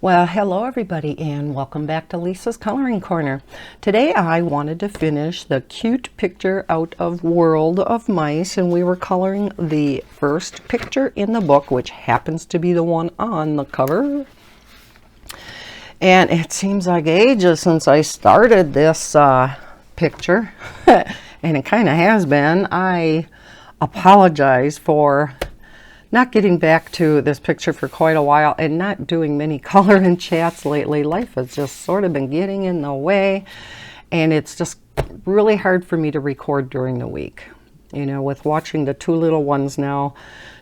Well, hello everybody and welcome back to Lisa's Coloring Corner. Today I wanted to finish the cute picture out of World of Mice, and we were coloring the first picture in the book, which happens to be the one on the cover. And it seems like ages since I started this picture, and it kind of has been. I apologize for not getting back to this picture for quite a while and not doing many color and chats lately. Life has just sort of been getting in the way, and it's just really hard for me to record during the week. You know, with watching the two little ones now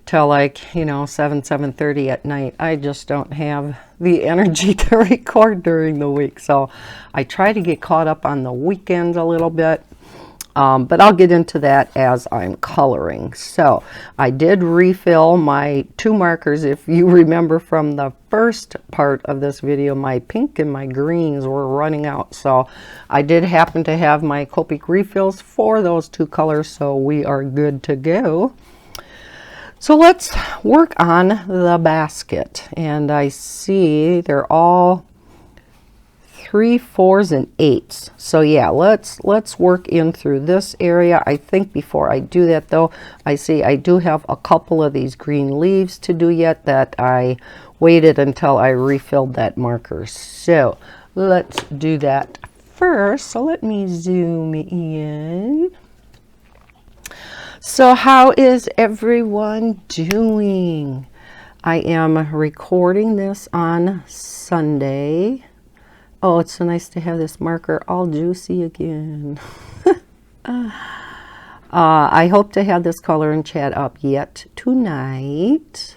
till like, 7:30 at night, I just don't have the energy to record during the week. So I try to get caught up on the weekends a little bit. But I'll get into that as I'm coloring. So I did refill my two markers. If you remember from the first part of this video, my pink and my greens were running out. So I did happen to have my Copic refills for those two colors, so we are good to go. So let's work on the basket. And I see they're all 3s, 4s, and 8s. So yeah, let's work in through this area. I think before I do that though, I see I do have a couple of these green leaves to do yet that I waited until I refilled that marker. So let's do that first. So let me zoom in. So how is everyone doing? I am recording this on Sunday. Oh, it's so nice to have this marker all juicy again. I hope to have this color and chat up yet tonight.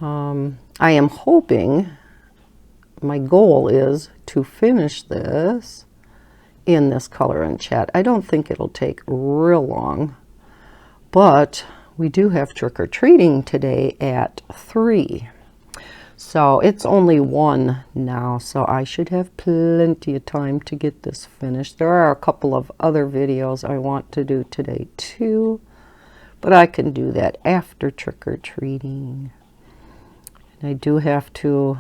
I am hoping, my goal is to finish this in this color and chat. I don't think it'll take real long, but we do have trick-or-treating today at 3. So it's only 1 now, so I should have plenty of time to get this finished. There are a couple of other videos I want to do today too, but I can do that after trick-or-treating. And I do have to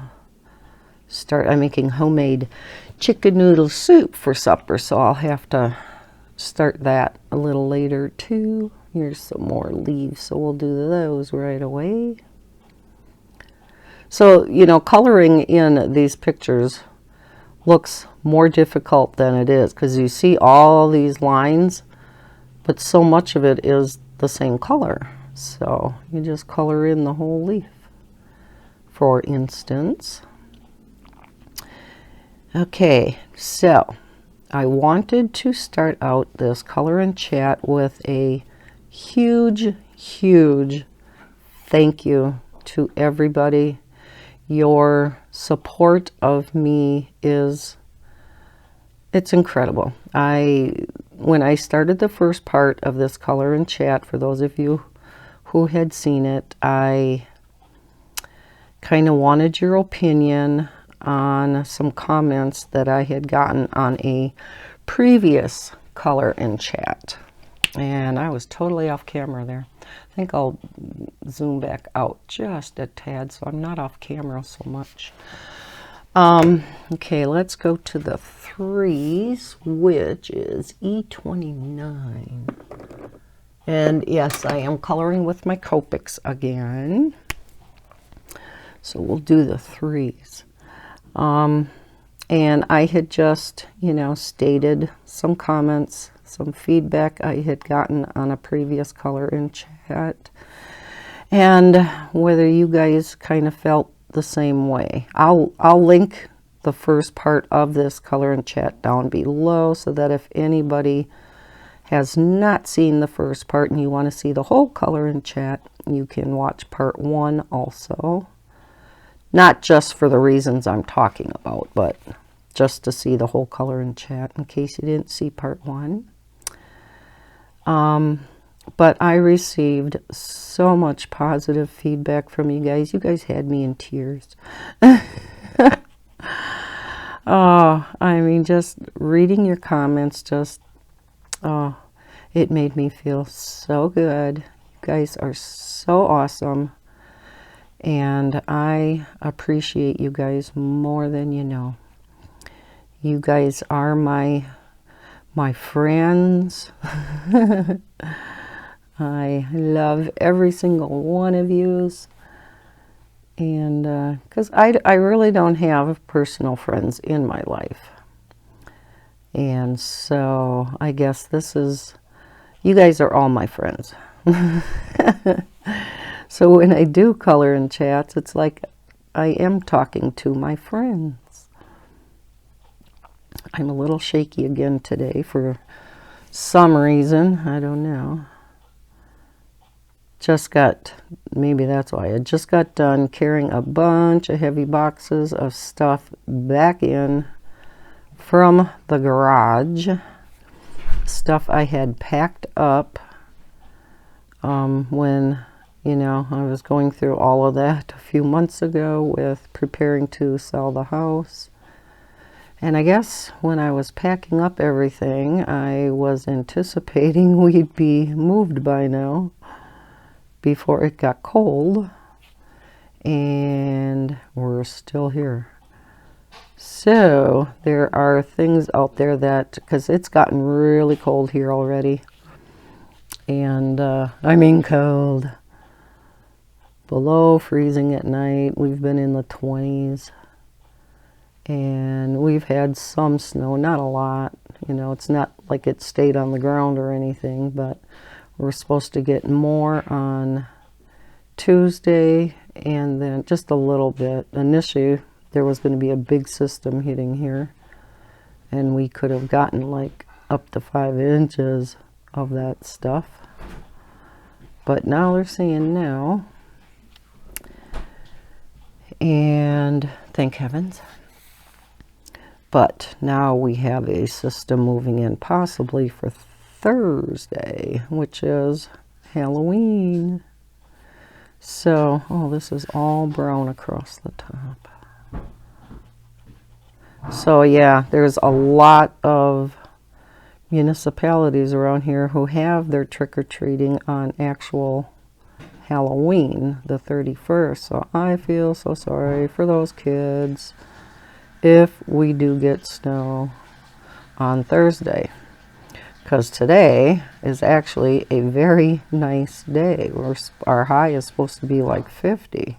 start, I'm making homemade chicken noodle soup for supper, so I'll have to start that a little later too. Here's some more leaves, so we'll do those right away. So, coloring in these pictures looks more difficult than it is because you see all these lines, but so much of it is the same color. So you just color in the whole leaf, for instance. Okay, so I wanted to start out this color and chat with a huge thank you to everybody. Your support of me it's incredible. When I started the first part of this color and chat, for those of you who had seen it, I kind of wanted your opinion on some comments that I had gotten on a previous color and chat. And I was totally off camera there. I think I'll zoom back out just a tad so I'm not off camera so much. Okay, let's go to the 3s, which is E29. And yes, I am coloring with my Copics again. So we'll do the 3s. And I had just, stated some comments, some feedback I had gotten on a previous color in chat, and whether you guys kind of felt the same way. I'll link the first part of this color and chat down below so that if anybody has not seen the first part and you want to see the whole color and chat, you can watch part 1 also. Not just for the reasons I'm talking about, but just to see the whole color and chat in case you didn't see part 1. But I received so much positive feedback from you guys. You guys had me in tears. Oh, I mean, just reading your comments, it made me feel so good. You guys are so awesome. And I appreciate you guys more than you know. You guys are my friends. I love every single one of yous. And because I really don't have personal friends in my life. And so I guess this is, you guys are all my friends. So when I do color and chats, it's like I am talking to my friends. I'm a little shaky again today for some reason. I don't know. Just got, maybe that's why, I just got done carrying a bunch of heavy boxes of stuff back in from the garage. Stuff I had packed up when, you know, I was going through all of that a few months ago with preparing to sell the house. And I guess when I was packing up everything, I was anticipating we'd be moved by now before it got cold, and we're still here. So there are things out there that, because it's gotten really cold here already, and I mean cold, below freezing at night. We've been in the 20s, and we've had some snow, not a lot, you know, it's not like it stayed on the ground or anything, but we're supposed to get more on Tuesday, and then just a little bit. Initially, there was going to be a big system hitting here, and we could have gotten like up to 5 inches of that stuff. But now they're saying no. And thank heavens. But now we have a system moving in possibly for Thursday, which is Halloween. So, oh, this is all brown across the top. So yeah, there's a lot of municipalities around here who have their trick-or-treating on actual Halloween, the 31st. So I feel so sorry for those kids if we do get snow on Thursday. Because today is actually a very nice day. Our high is supposed to be like 50.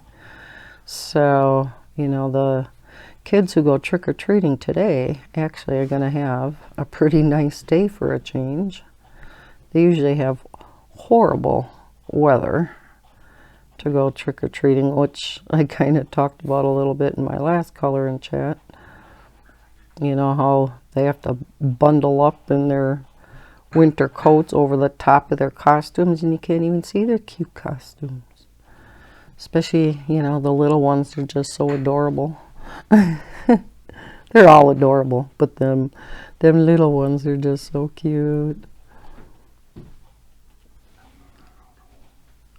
So, you know, the kids who go trick-or-treating today actually are going to have a pretty nice day for a change. They usually have horrible weather to go trick-or-treating, which I kind of talked about a little bit in my last color and chat. You know how they have to bundle up in their winter coats over the top of their costumes, and you can't even see their cute costumes. Especially, you know, the little ones are just so adorable. They're all adorable, but them little ones are just so cute.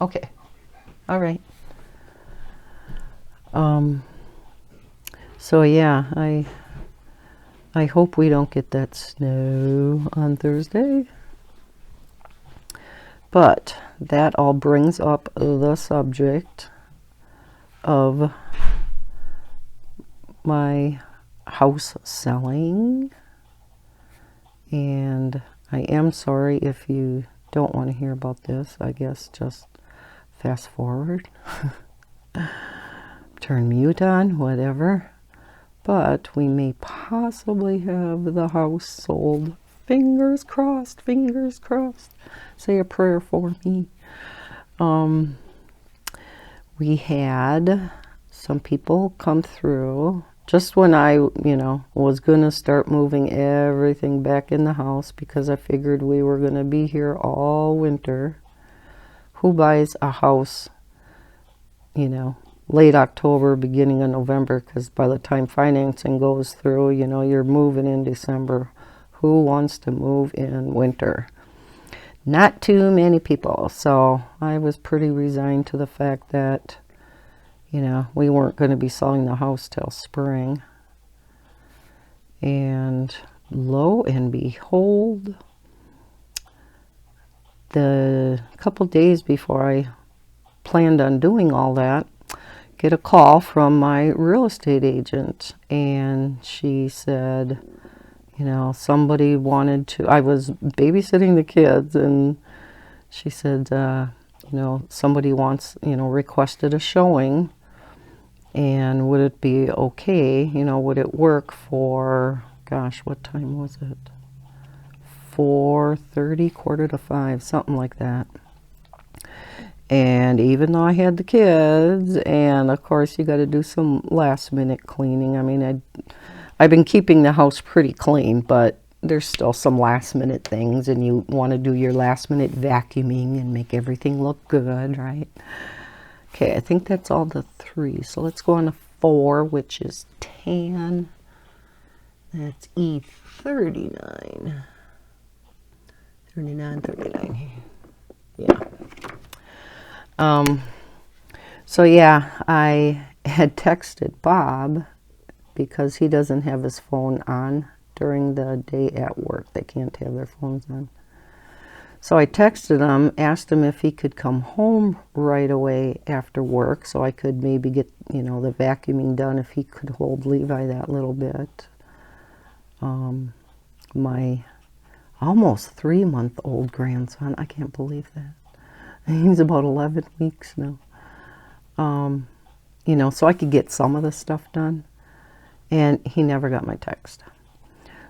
Okay. All right. So yeah, I hope we don't get that snow on Thursday. But that all brings up the subject of my house selling. And I am sorry if you don't want to hear about this. I guess just fast forward. Turn mute on, whatever. But we may possibly have the house sold. Fingers crossed, fingers crossed. Say a prayer for me. We had some people come through just when I, you know, was going to start moving everything back in the house, because I figured we were going to be here all winter. Who buys a house, you know, late October, beginning of November? Because by the time financing goes through, you know, you're moving in December. Who wants to move in winter? Not too many people. So I was pretty resigned to the fact that, you know, we weren't going to be selling the house till spring. And lo and behold, the couple days before I planned on doing all that, get a call from my real estate agent, and she said, you know, somebody wanted to, I was babysitting the kids, and she said, you know, somebody wants, you know, requested a showing, and would it be okay, you know, would it work for, gosh, what time was it? 4:30, 4:45, something like that. And even though I had the kids, and of course you got to do some last minute cleaning. I mean, I've been keeping the house pretty clean, but there's still some last minute things, and you want to do your last minute vacuuming and make everything look good, right? Okay, I think that's all the 3. So let's go on to 4, which is tan. That's E39. 39. Yeah. So yeah, I had texted Bob because he doesn't have his phone on during the day at work. They can't have their phones on. So I texted him, asked him if he could come home right away after work so I could maybe get, you know, the vacuuming done, if he could hold Levi that little bit. My almost 3-month-old grandson, I can't believe that. He's about 11 weeks now. You know, so I could get some of the stuff done. And he never got my text.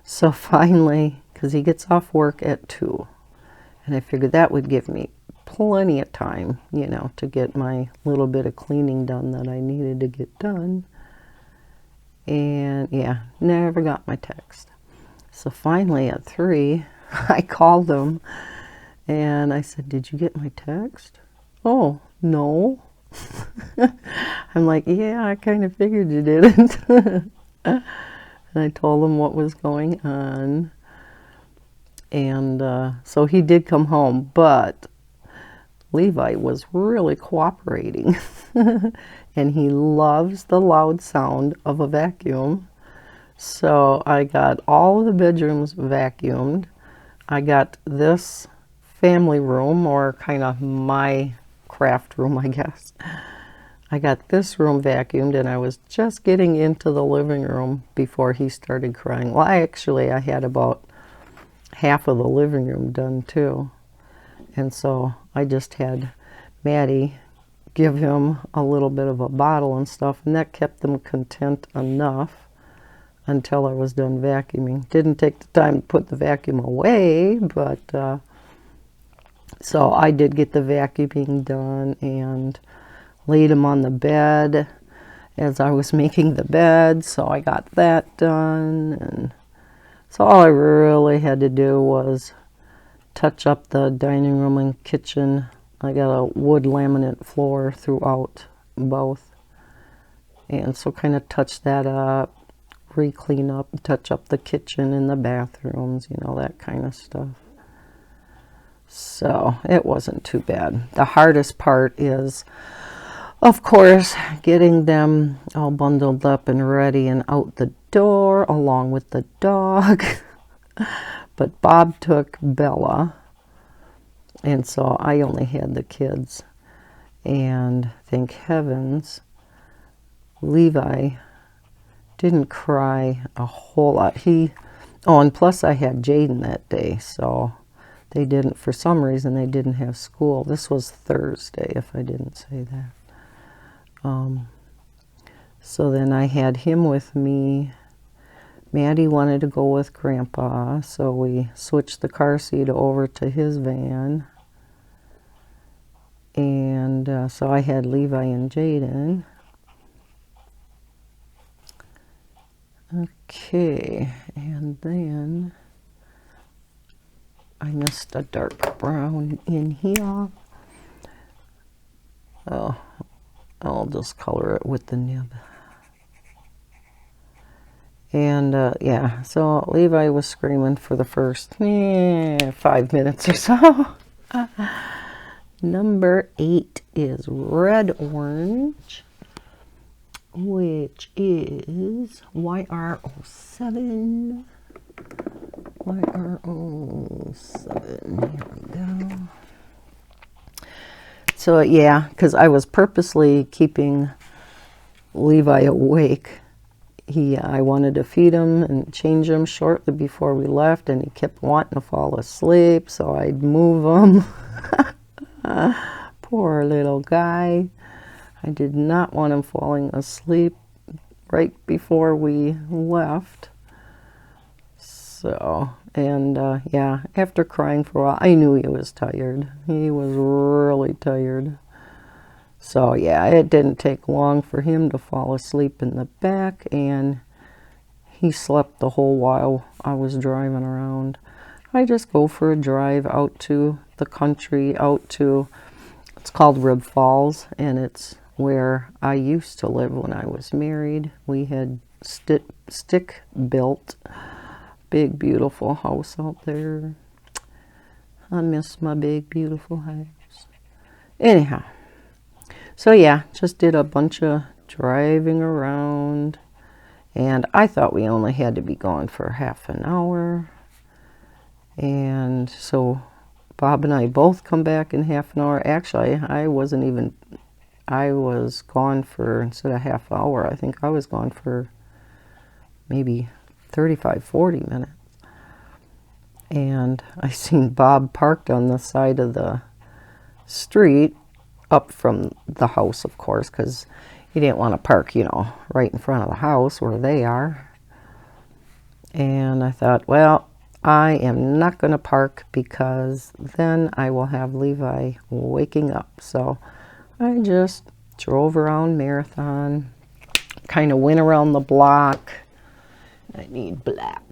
So finally, because he gets off work at 2, and I figured that would give me plenty of time, you know, to get my little bit of cleaning done that I needed to get done. And yeah, never got my text. So finally at 3, I called him and I said, "Did you get my text?" "Oh, no." I'm like, "Yeah, I kind of figured you didn't." And I told him what was going on. And so he did come home, but Levi was really cooperating. And he loves the loud sound of a vacuum. So I got all of the bedrooms vacuumed. I got this family room, or kind of my craft room, I guess. I got this room vacuumed, and I was just getting into the living room before he started crying. Well, I had about half of the living room done too. And so I just had Maddie give him a little bit of a bottle and stuff, and that kept them content enough until I was done vacuuming. Didn't take the time to put the vacuum away, but so I did get the vacuuming done and laid him on the bed as I was making the bed, so I got that done. And so all I really had to do was touch up the dining room and kitchen. I got a wood laminate floor throughout both, and so kind of touch that up, re-clean up, touch up the kitchen and the bathrooms, you know, that kind of stuff. So it wasn't too bad. The hardest part is, of course, getting them all bundled up and ready and out the door along with the dog. But Bob took Bella, and so I only had the kids. And thank heavens, Levi didn't cry a whole lot. And plus I had Jaden that day, so they didn't, for some reason, they didn't have school. This was Thursday, if I didn't say that. So then I had him with me. Maddie wanted to go with Grandpa, so we switched the car seat over to his van. And so I had Levi and Jaden. Okay, and then I missed a dark brown in here. Oh, I'll just color it with the nib. And yeah, so Levi was screaming for the first 5 minutes or so. Number 8 is red orange, which is YR07. YR07, here we go. So yeah, because I was purposely keeping Levi awake, I wanted to feed him and change him shortly before we left, and he kept wanting to fall asleep, so I'd move him. Poor little guy. I did not want him falling asleep right before we left. So, and yeah, after crying for a while, I knew he was tired. He was really tired. So yeah, it didn't take long for him to fall asleep in the back, and he slept the whole while I was driving around. I just go for a drive out to the country, out to, it's called Rib Falls, and it's where I used to live when I was married. We had stick built, big beautiful house out there. I miss my big beautiful house. Anyhow, so yeah, just did a bunch of driving around, and I thought we only had to be gone for half an hour. And so Bob and I both come back in half an hour. Actually, I was gone for, instead of half hour, I think I was gone for maybe 35, 40 minutes. And I seen Bob parked on the side of the street, up from the house, of course, because he didn't want to park, you know, right in front of the house where they are. And I thought, well, I am not going to park, because then I will have Levi waking up. So I just drove around Marathon, kind of went around the block. I need black.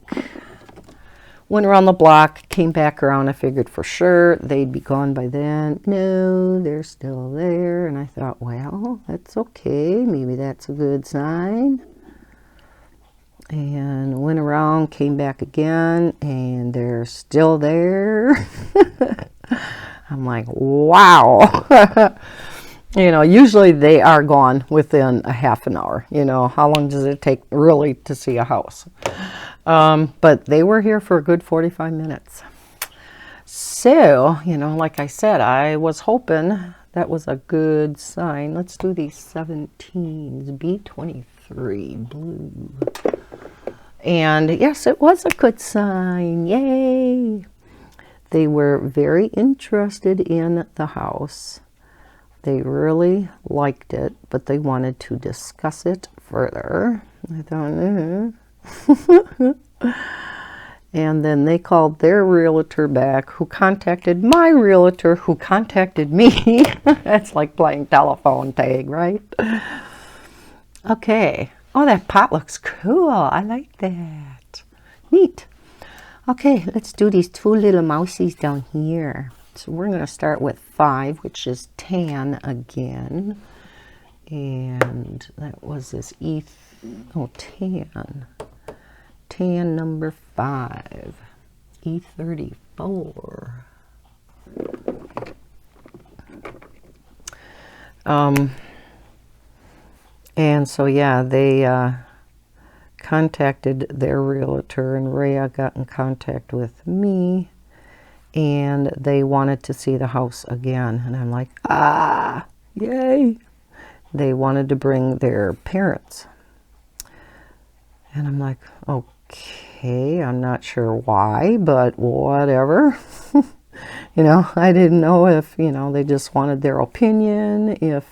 Went around the block, came back around. I figured for sure they'd be gone by then. No, they're still there. And I thought, well, that's okay. Maybe that's a good sign. And went around, came back again, and they're still there. I'm like, wow. You know, usually they are gone within a half an hour. You know, how long does it take really to see a house? But they were here for a good 45 minutes. So, you know, like I said, I was hoping that was a good sign. Let's do these 17s, B23 blue. And yes, it was a good sign. Yay! They were very interested in the house. They really liked it, but they wanted to discuss it further. I thought, And then they called their realtor back, who contacted my realtor, who contacted me. That's like playing telephone tag, right? Okay. Oh, that pot looks cool. I like that. Neat. Okay, let's do these two little mousies down here. So we're going to start with 5, which is tan again. And that was this tan. Tan number 5. E34. And so, yeah, they contacted their realtor, and Rhea got in contact with me, and they wanted to see the house again. And I'm like, ah, yay. They wanted to bring their parents. And I'm like, okay, I'm not sure why, but whatever. You know, I didn't know if, you know, they just wanted their opinion, if,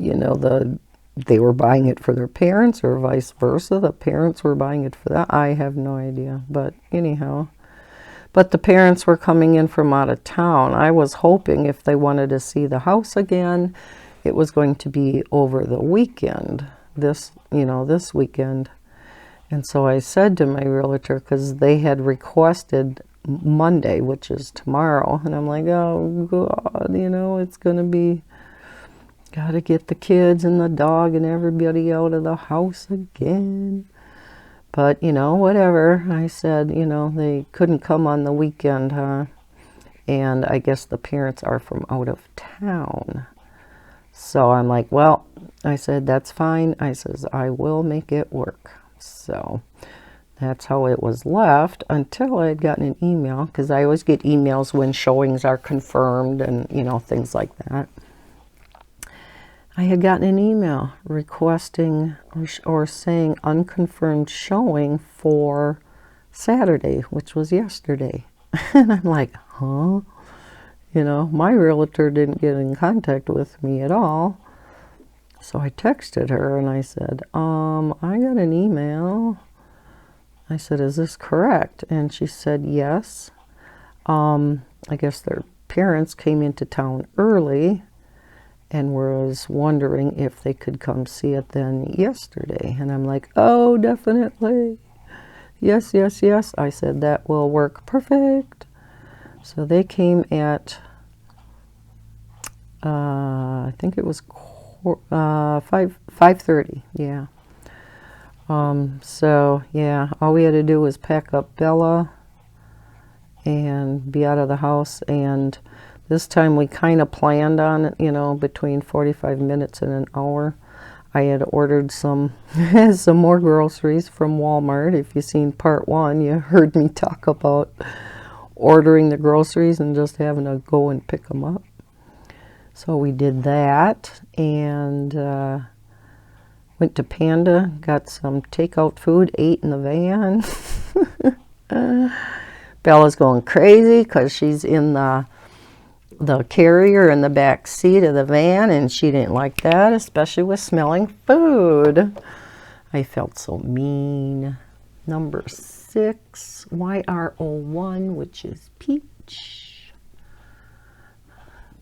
you know, they were buying it for their parents, or vice versa. The parents were buying it for that. I have no idea. But anyhow, but the parents were coming in from out of town. I was hoping if they wanted to see the house again, it was going to be over the weekend, this weekend. And so I said to my realtor, because they had requested Monday, which is tomorrow, and I'm like, oh God, you know, it's going to be, got to get the kids and the dog and everybody out of the house again. But, you know, whatever. I said, you know, they couldn't come on the weekend, huh? And I guess the parents are from out of town. So I'm like, well, I said, that's fine. I says, I will make it work. So that's how it was left, until I had gotten an email, because I always get emails when showings are confirmed and, you know, things like that. I had gotten an email requesting or saying unconfirmed showing for Saturday, which was yesterday. And I'm like, huh? You know, my realtor didn't get in contact with me at all. So I texted her and I said, I got an email. I said, is this correct? And she said, yes. I guess their parents came into town early and was wondering if they could come see it then yesterday. And I'm like, oh, definitely. Yes, yes, yes. I said, that will work perfect. So they came at, I think it was 5:30, yeah. So, yeah, all we had to do was pack up Bella and be out of the house. And this time we kind of planned on it, you know, between 45 minutes and an hour. I had ordered some more groceries from Walmart. If you've seen part 1, you heard me talk about ordering the groceries and just having to go and pick them up. So we did that and went to Panda, got some takeout food, ate in the van. Bella's going crazy because she's in the carrier in the back seat of the van, and she didn't like that, especially with smelling food. I felt so mean. Number 6, YR01, which is peach.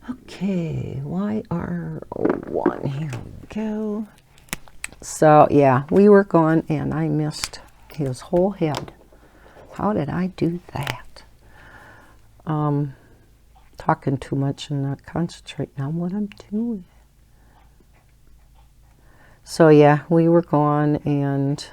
Okay, YR01, here we go. So, yeah, we were gone, and I missed his whole head. How did I do that? Talking too much and not concentrating on what I'm doing. So, yeah, we were gone, and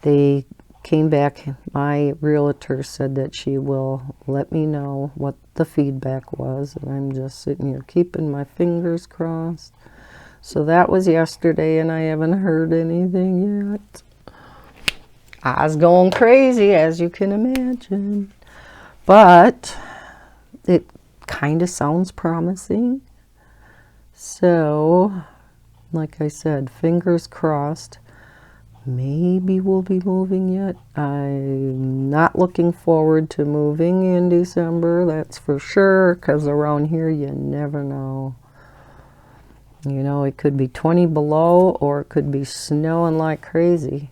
they came back. My realtor said that she will let me know what the feedback was, and I'm just sitting here keeping my fingers crossed. So that was yesterday, and I haven't heard anything yet. I was going crazy, as you can imagine. But it kind of sounds promising. So, like I said, fingers crossed. Maybe we'll be moving yet. I'm not looking forward to moving in December, that's for sure, because around here you never know. You know, it could be 20 below, or it could be snowing like crazy.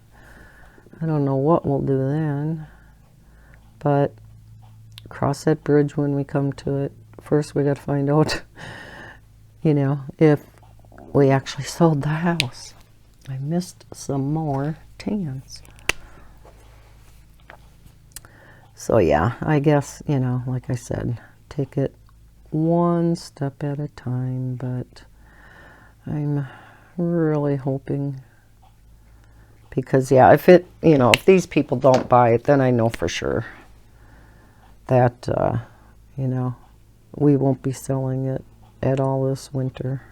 I don't know what we'll do then. But cross that bridge when we come to it. First, we got to find out, you know, if we actually sold the house. I missed some more tans. So, yeah, I guess, you know, like I said, take it one step at a time. But I'm really hoping, because, yeah, if it, you know, if these people don't buy it, then I know for sure that, you know, we won't be selling it at all this winter.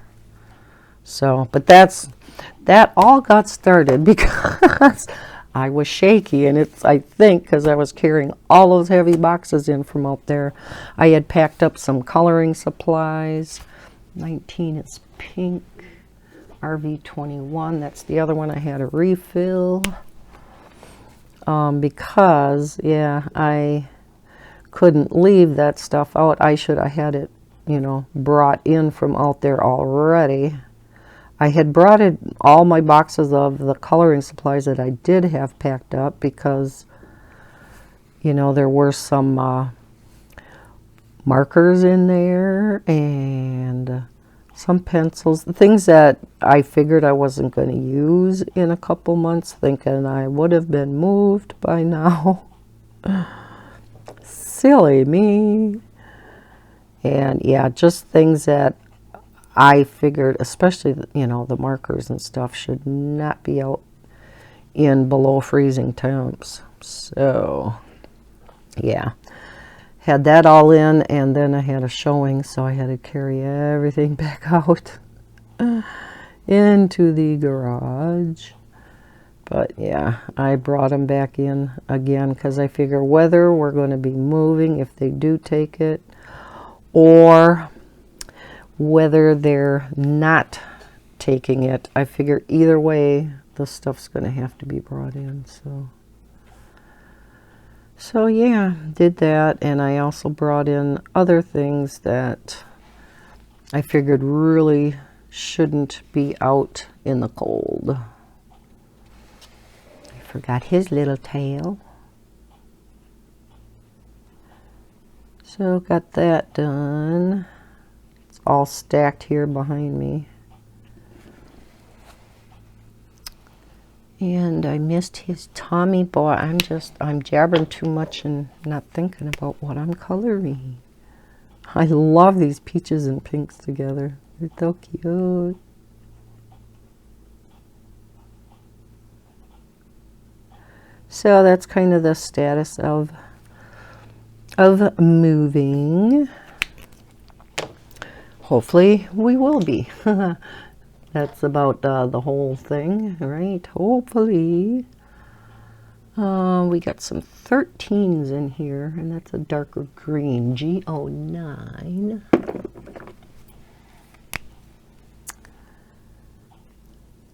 So, but that all got started because I was shaky, and it's, I think, because I was carrying all those heavy boxes in from out there. I had packed up some coloring supplies. 19 is pink. RV21, that's the other one I had a refill. Because, yeah, I couldn't leave that stuff out. I should have had it, you know, brought in from out there already. I had brought it, all my boxes of the coloring supplies that I did have packed up, because, you know, there were some markers in there and some pencils, things that I figured I wasn't going to use in a couple months, thinking I would have been moved by now. Silly me. And yeah, just things that I figured, especially, you know, the markers and stuff, should not be out in below freezing temps. So, yeah. Had that all in, and then I had a showing, so I had to carry everything back out into the garage. But yeah, I brought them back in again because I figure whether we're going to be moving, if they do take it, or whether they're not taking it. I figure either way, the stuff's going to have to be brought in. So yeah, did that, and I also brought in other things that I figured really shouldn't be out in the cold. I forgot his little tail. So got that done. It's all stacked here behind me. And I missed his Tommy boy. I'm jabbering too much and not thinking about what I'm coloring. I love these peaches and pinks together. They're so cute. So that's kind of the status of moving. Hopefully we will be. That's about the whole thing, right? Hopefully. We got some 13s in here, and that's a darker green, G09.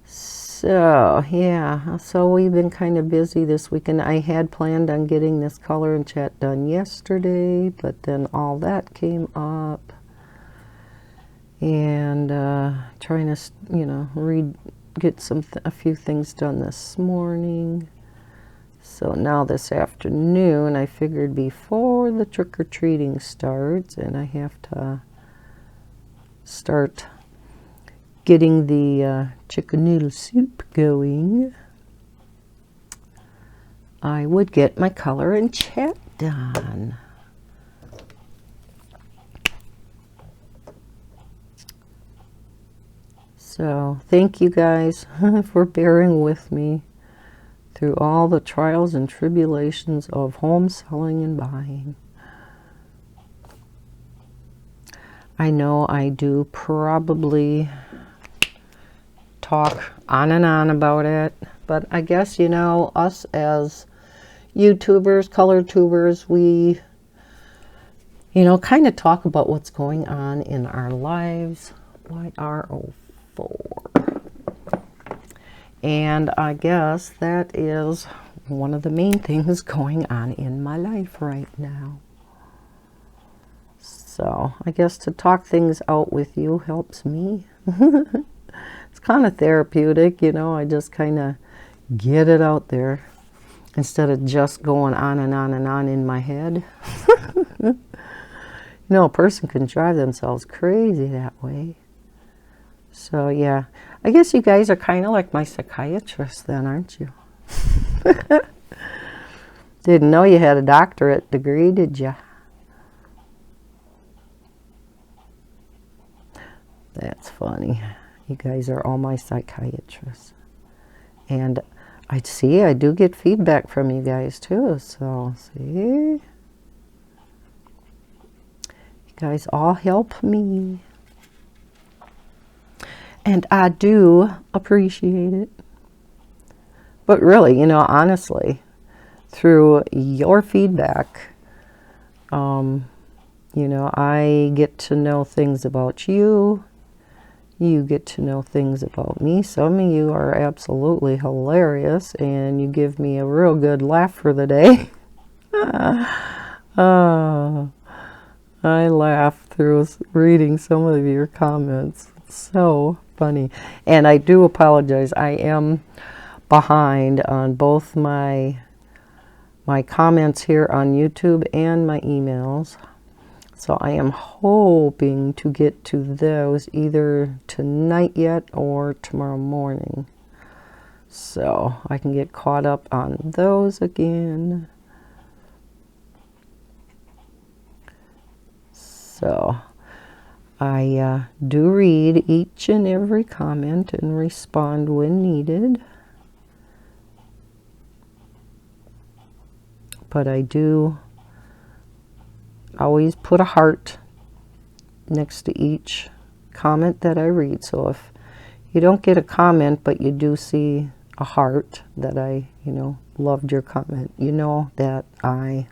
So, yeah, so we've been kind of busy this weekend. I had planned on getting this color and chat done yesterday, but then all that came up. And trying to, you know, get a few things done this morning. So now this afternoon, I figured before the trick-or-treating starts, and I have to start getting the chicken noodle soup going, I would get my color and chat done. So thank you guys for bearing with me through all the trials and tribulations of home selling and buying. I know I do probably talk on and on about it, but I guess, you know, us as YouTubers, color tubers, we, you know, kind of talk about what's going on in our lives. YR04. And I guess that is one of the main things going on in my life right now. So I guess to talk things out with you helps me. It's kind of therapeutic, you know. I just kind of get it out there instead of just going on and on and on in my head. You know, a person can drive themselves crazy that way. So yeah, I guess you guys are kind of like my psychiatrist then, aren't you? Didn't know you had a doctorate degree, did you? That's funny. You guys are all my psychiatrists. And I see, I do get feedback from you guys too. So, see? You guys all help me. And I do appreciate it. But really, you know, honestly, through your feedback, you know, I get to know things about you. You get to know things about me. Some of you are absolutely hilarious, and you give me a real good laugh for the day. I laugh through reading some of your comments. It's so funny. And I do apologize. I am behind on both my comments here on YouTube and my emails. So I am hoping to get to those either tonight yet or tomorrow morning. So I can get caught up on those again. So I do read each and every comment and respond when needed. But I do always put a heart next to each comment that I read. So if you don't get a comment, but you do see a heart that I, you know, loved your comment, you know that I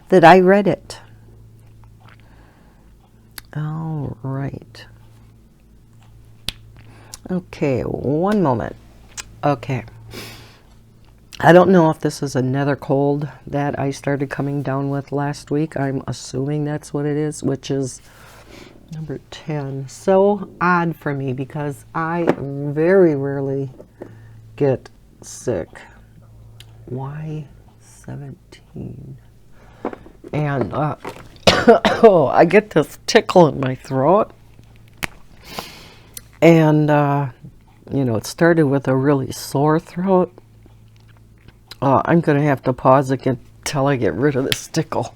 read it. All right. Okay, one moment. Okay. I don't know if this is another cold that I started coming down with last week. I'm assuming that's what it is, which is number 10. So odd for me because I very rarely get sick. Why 17? And oh, I get this tickle in my throat. And, you know, it started with a really sore throat. I'm going to have to pause again until I get rid of this tickle.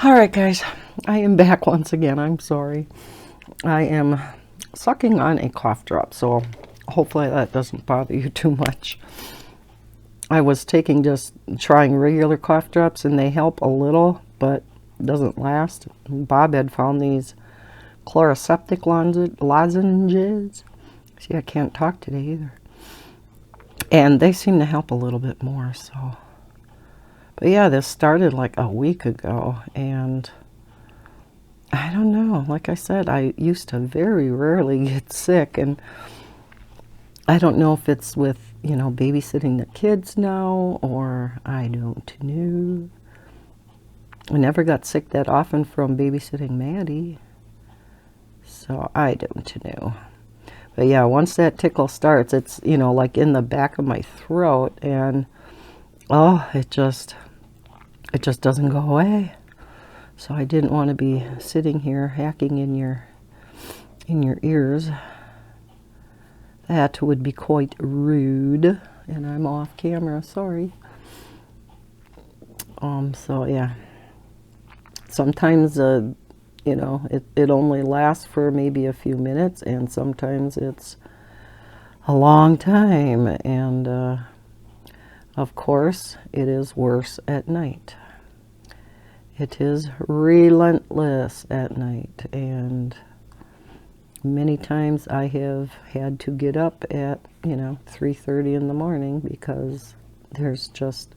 All right, guys, I am back once again. I'm sorry. I am sucking on a cough drop, so hopefully that doesn't bother you too much. I was trying regular cough drops, and they help a little, but it doesn't last. Bob had found these chloroseptic lozenges. See, I can't talk today either. And they seem to help a little bit more, so. But yeah, this started like a week ago, and I don't know. Like I said, I used to very rarely get sick, and I don't know if it's with, you know, babysitting the kids now, or I don't know. I never got sick that often from babysitting Maddie, so I don't know. But yeah, once that tickle starts, it's, you know, like in the back of my throat, and oh, it just doesn't go away. So I didn't want to be sitting here hacking in your ears. That would be quite rude, and I'm off camera, sorry. So yeah, sometimes you know, it only lasts for maybe a few minutes, and sometimes it's a long time, and of course it is worse at night. It is relentless at night, and many times I have had to get up at, you know, 3:30 in the morning because there's just,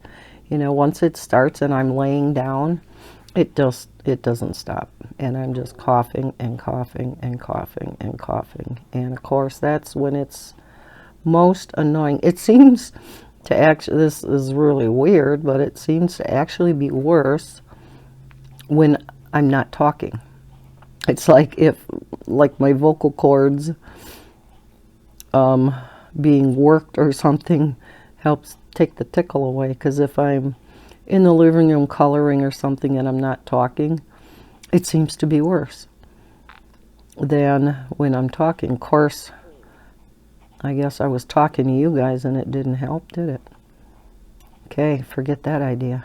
you know, once it starts and I'm laying down, it doesn't stop, and I'm just coughing and coughing and coughing and coughing, and of course that's when it's most annoying. It seems to actually, this is really weird, but it seems to actually be worse when I'm not talking. It's like like my vocal cords being worked or something helps take the tickle away, because if I'm in the living room coloring or something and I'm not talking, it seems to be worse than when I'm talking. Of course, I guess I was talking to you guys and it didn't help, did it? Okay, forget that idea.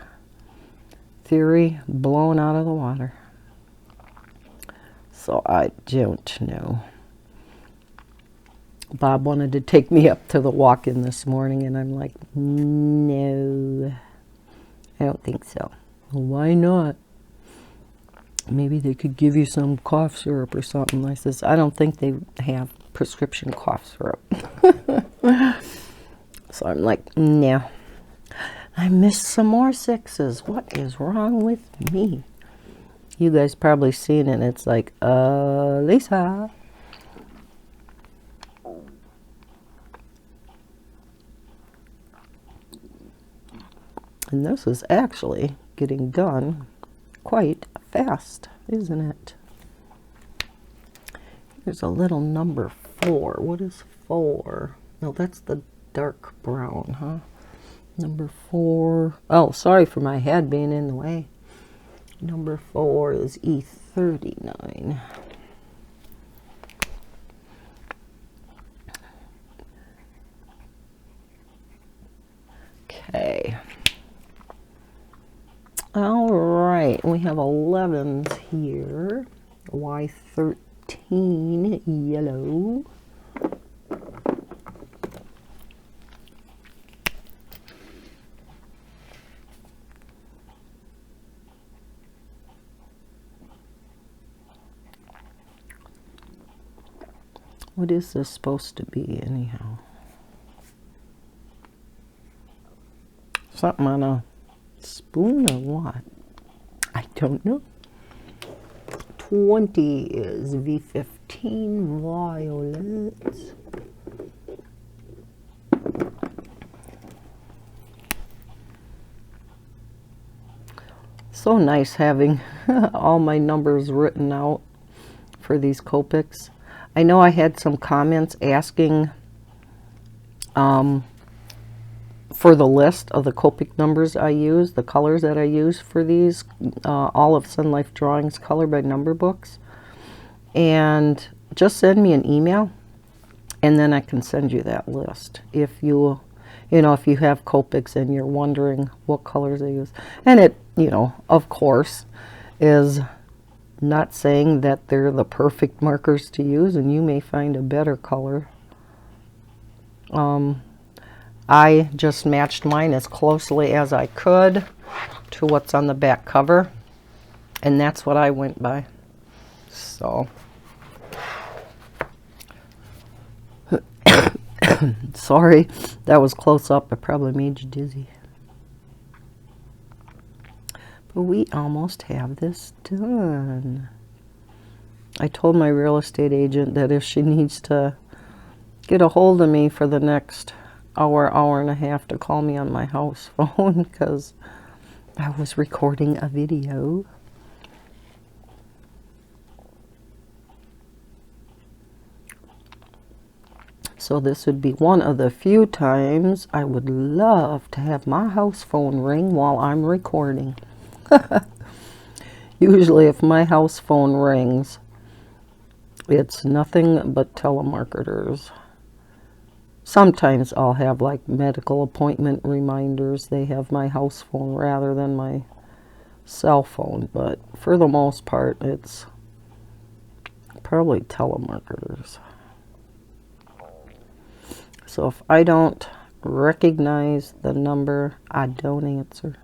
Theory blown out of the water. So I don't know. Bob wanted to take me up to the walk-in this morning, and I'm like, no, I don't think so. Why not? Maybe they could give you some cough syrup or something. I says, I don't think they have prescription cough syrup. So I'm like, no. I missed some more sixes. What is wrong with me? You guys probably seen it. It's like, Lisa. And this is actually getting done quite fast, isn't it? There's a little number 4. What is 4? No, that's the dark brown, huh? Number 4. Oh, sorry for my head being in the way. Number 4 is E39. Okay. All right, we have 11s here. Y13 yellow. What is this supposed to be anyhow? Something on a spoon or what? I don't know. 20 is V15. 19 violets. So nice having all my numbers written out for these Copics. I know I had some comments asking for the list of the Copic numbers I use, the colors that I use for these, all of Sunlife Drawing's color by number books. And just send me an email and then I can send you that list if you know, if you have Copics and you're wondering what colors I use. And it, you know, of course, is not saying that they're the perfect markers to use, and you may find a better color. I just matched mine as closely as I could to what's on the back cover, and that's what I went by. So sorry, that was close up. It probably made you dizzy. But we almost have this done. I told my real estate agent that if she needs to get a hold of me for the next hour, hour and a half, to call me on my house phone because I was recording a video. So this would be one of the few times I would love to have my house phone ring while I'm recording. Usually if my house phone rings, it's nothing but telemarketers. Sometimes I'll have like medical appointment reminders. They have my house phone rather than my cell phone, but for the most part it's probably telemarketers. So if I don't recognize the number, I don't answer.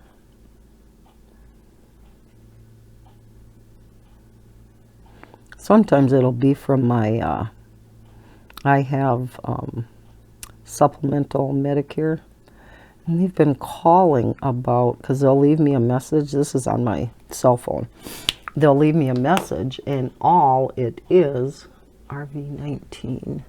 Sometimes it'll be from my, I have supplemental Medicare, and they've been calling about, because they'll leave me a message. This is on my cell phone. They'll leave me a message, and all it is, RV19.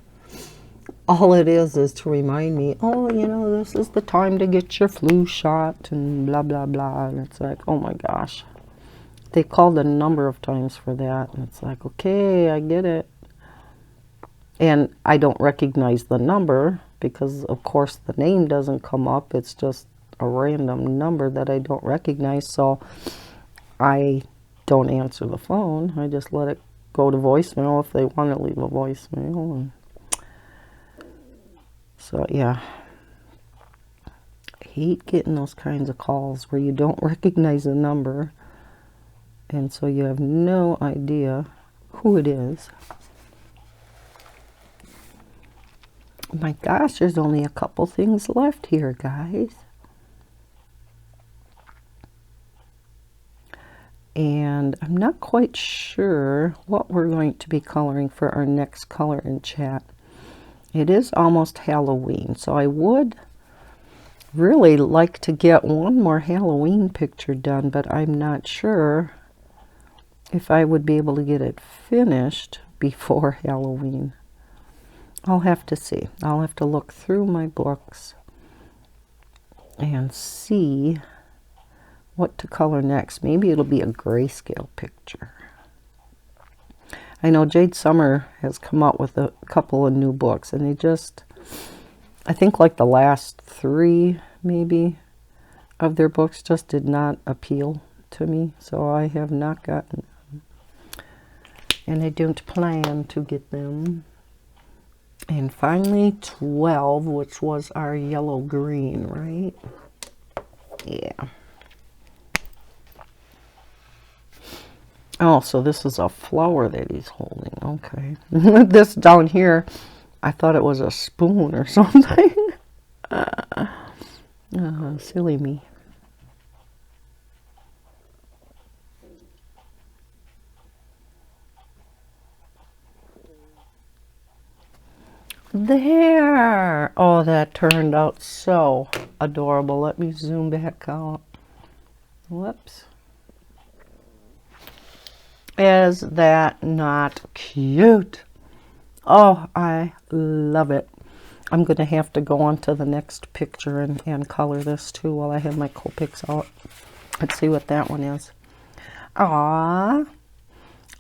All it is to remind me, oh, you know, this is the time to get your flu shot and blah, blah, blah. And it's like, oh my gosh. They called a number of times for that. And it's like, okay, I get it. And I don't recognize the number because, of course, the name doesn't come up. It's just a random number that I don't recognize. So I don't answer the phone. I just let it go to voicemail if they want to leave a voicemail. And so, yeah, I hate getting those kinds of calls where you don't recognize the number, and so you have no idea who it is. My gosh, there's only a couple things left here, guys. And I'm not quite sure what we're going to be coloring for our next color in chat. It is almost Halloween, so I would really like to get one more Halloween picture done, but I'm not sure if I would be able to get it finished before Halloween. I'll have to see. I'll have to look through my books and see what to color next. Maybe it'll be a grayscale picture. I know Jade Summer has come out with a couple of new books, and they just, I think like the last 3 maybe of their books just did not appeal to me, so I have not gotten them. And I don't plan to get them. And finally 12, which was our yellow green, right? Yeah. Oh, so this is a flower that he's holding. Okay. This down here, I thought it was a spoon or something. Silly me. There! Oh, that turned out so adorable. Let me zoom back out. Whoops. Is that not cute? Oh, I love it. I'm going to have to go on to the next picture and color this too while I have my Copics out. Let's see what that one is. Ah,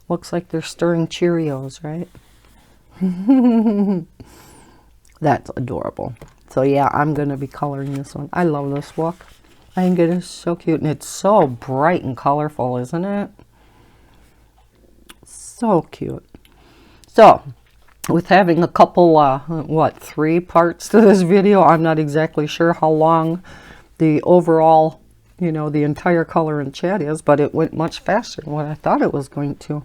looks like they're stirring Cheerios, right? That's adorable. So yeah, I'm going to be coloring this one. I love this book. I think it is so cute, and it's so bright and colorful, isn't it? So cute. So, with having a couple, 3 parts to this video, I'm not exactly sure how long the overall, the entire color and chat is, but it went much faster than what I thought it was going to.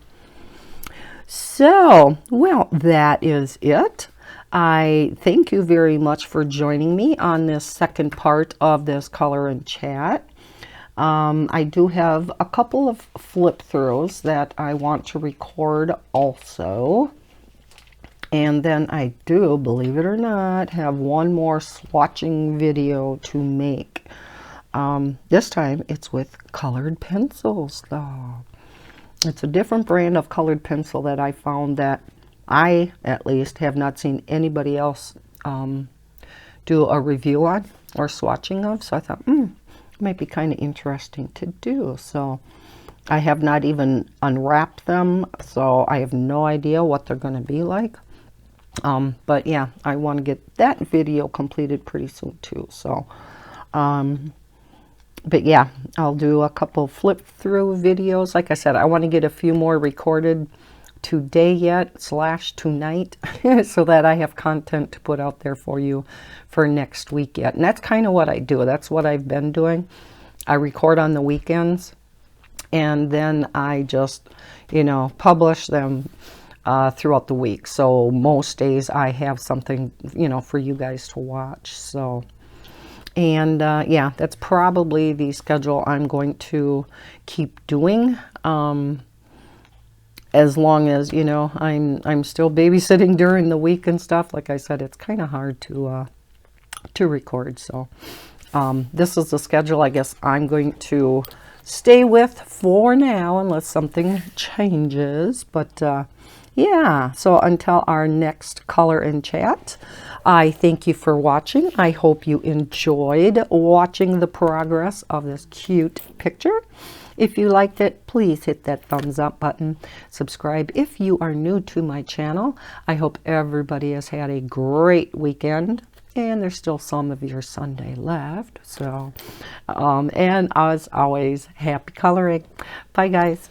So, well, that is it. I thank you very much for joining me on this second part of this color and chat. I do have a couple of flip throughs that I want to record also. And then I do, believe it or not, have one more swatching video to make. This time it's with colored pencils though. It's a different brand of colored pencil that I found that I, at least, have not seen anybody else do a review on or swatching of. So I thought, it might be kind of interesting to do. So I have not even unwrapped them, so I have no idea what they're going to be like. But yeah, I want to get that video completed pretty soon too. So, but yeah, I'll do a couple flip through videos. Like I said, I want to get a few more recorded today yet / tonight so that I have content to put out there for you for next week yet. And that's kind of what I do. That's what I've been doing. I record on the weekends and then I just, publish them throughout the week. So most days I have something, for you guys to watch. So, and yeah, that's probably the schedule I'm going to keep doing. As long as, I'm still babysitting during the week and stuff. Like I said, it's kind of hard to record. So this is the schedule I guess I'm going to stay with for now unless something changes. But yeah, so until our next color and chat, I thank you for watching. I hope you enjoyed watching the progress of this cute picture. If you liked it, please hit that thumbs up button. Subscribe if you are new to my channel. I hope everybody has had a great weekend. And there's still some of your Sunday left. So, and as always, happy coloring. Bye, guys.